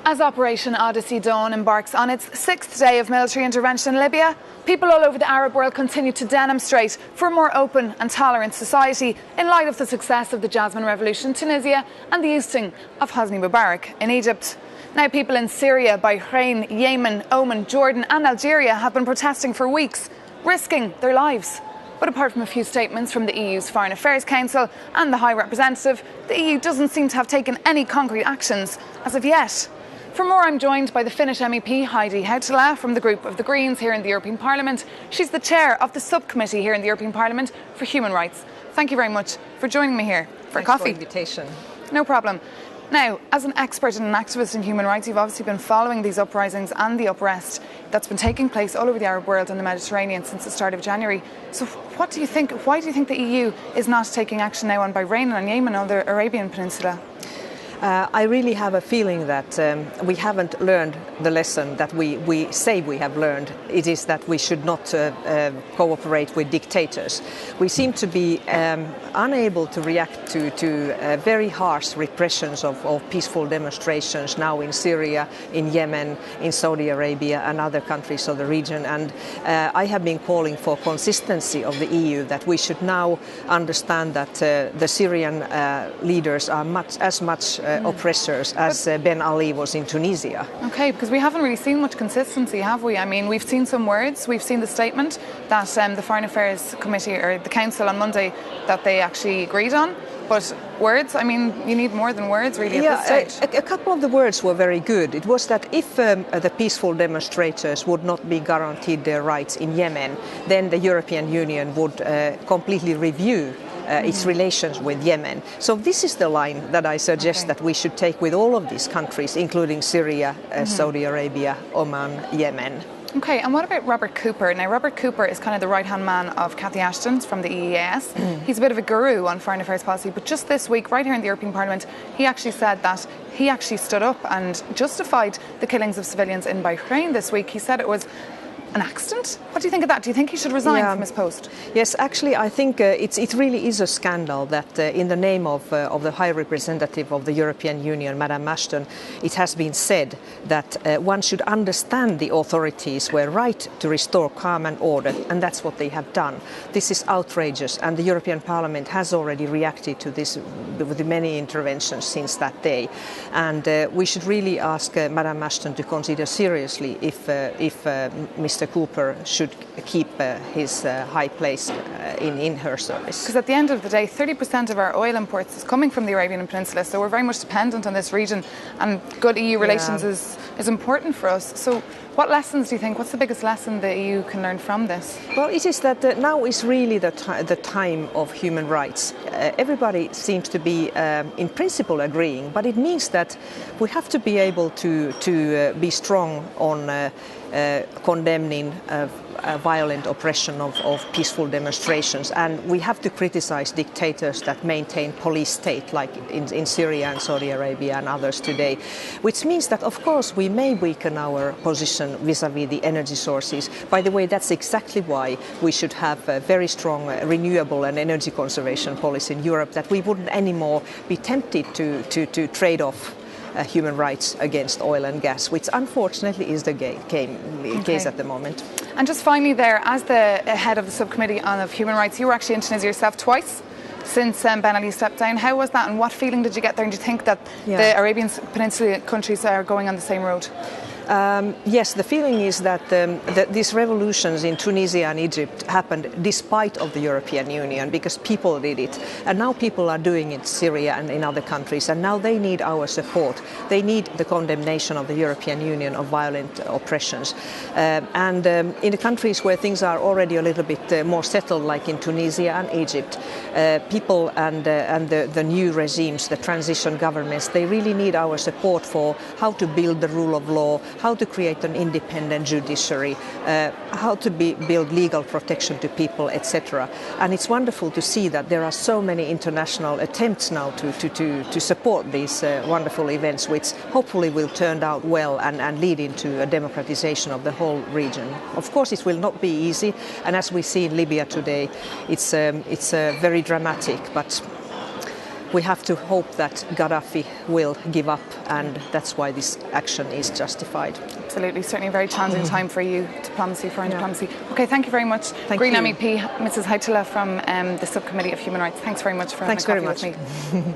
As Operation Odyssey Dawn embarks on its 6th day of military intervention in Libya, people all over the Arab world continue to demonstrate for a more open and tolerant society in light of the success of the Jasmine Revolution in Tunisia and the ousting of Hosni Mubarak in Egypt. Now, people in Syria, Bahrain, Yemen, Oman, Jordan and Algeria have been protesting for weeks, risking their lives. But apart from a few statements from the EU's Foreign Affairs Council and the High Representative, the EU doesn't seem to have taken any concrete actions as of yet. For more, I'm joined by the Finnish MEP Heidi Hautala from the group of the Greens here in the European Parliament. She's the chair of the subcommittee here in the European Parliament for Human Rights. Thank you very much for joining me here for Thanks coffee. For the invitation. No problem. Now, as an expert and an activist in human rights, you've obviously been following these uprisings and the unrest that's been taking place all over the Arab world and the Mediterranean since the start of January. So what do you think, why do you think the EU is not taking action now on Bahrain and Yemen on the Arabian Peninsula? I really have a feeling that we haven't learned the lesson that we say we have learned. It is that we should not cooperate with dictators. We seem to be unable to react to very harsh repressions of peaceful demonstrations now in Syria, in Yemen, in Saudi Arabia and other countries of the region. And I have been calling for consistency of the EU, that we should now understand that the Syrian leaders are as much oppressors as Ben Ali was in Tunisia. Okay, because we haven't really seen much consistency, have we? I mean, we've seen some words, we've seen the statement that the Foreign Affairs Committee or the Council on Monday that they actually agreed on, but words, I mean, you need more than words really at this stage. A couple of the words were very good. It was that if the peaceful demonstrators would not be guaranteed their rights in Yemen, then the European Union would completely review its relations with Yemen. So this is the line that I suggest that we should take with all of these countries, including Syria, Saudi Arabia, Oman, Yemen. Okay, and what about Robert Cooper? Now, Robert Cooper is kind of the right-hand man of Cathy Ashton from the EEAS. He's a bit of a guru on foreign affairs policy, but just this week, right here in the European Parliament, he actually said that he actually stood up and justified the killings of civilians in Bahrain this week. He said it was an accident? What do you think of that? Do you think he should resign from his post? Yes, actually, I think it really is a scandal that in the name of the High Representative of the European Union, Madam Ashton, it has been said that one should understand the authorities were right to restore calm and order, and that's what they have done. This is outrageous, and the European Parliament has already reacted to this with many interventions since that day. And we should really ask Madam Ashton to consider seriously if Mr. Cooper should keep his high place in her service. Because at the end of the day, 30% of our oil imports is coming from the Arabian Peninsula, so we're very much dependent on this region, and good EU relations is important for us. So what lessons do you think, what's the biggest lesson the EU can learn from this? Well, it is that now is really the time of human rights. Everybody seems to be in principle agreeing, but it means that we have to be able to be strong on condemning violent oppression of peaceful demonstrations, and we have to criticize dictators that maintain police state, like in Syria and Saudi Arabia and others today, which means that of course we may weaken our position vis-à-vis the energy sources. By the way, that's exactly why we should have a very strong renewable and energy conservation policy in Europe, that we wouldn't anymore be tempted to trade off human rights against oil and gas, which unfortunately is the case at the moment. And just finally there, as the head of the subcommittee on human rights, you were actually in Tunisia yourself twice since Ben Ali stepped down. How was that, and what feeling did you get there, and do you think that the Arabian Peninsula countries are going on the same road? Yes, the feeling is that these revolutions in Tunisia and Egypt happened despite of the European Union, because people did it. And now people are doing it in Syria and in other countries, and now they need our support. They need the condemnation of the European Union of violent oppressions. And in the countries where things are already a little bit more settled, like in Tunisia and Egypt, people and the new regimes, the transition governments, they really need our support for how to build the rule of law, how to create an independent judiciary, how to build legal protection to people, etc. And it's wonderful to see that there are so many international attempts now to support these wonderful events, which hopefully will turn out well and lead into a democratization of the whole region. Of course, it will not be easy, and as we see in Libya today, it's very dramatic, but we have to hope that Gaddafi will give up, and that's why this action is justified. Absolutely, certainly a very challenging time for EU diplomacy, foreign diplomacy. Okay, thank you very much. Green MEP, Mrs. Hautala from the Subcommittee of Human Rights. Thanks very much for having a coffee with me.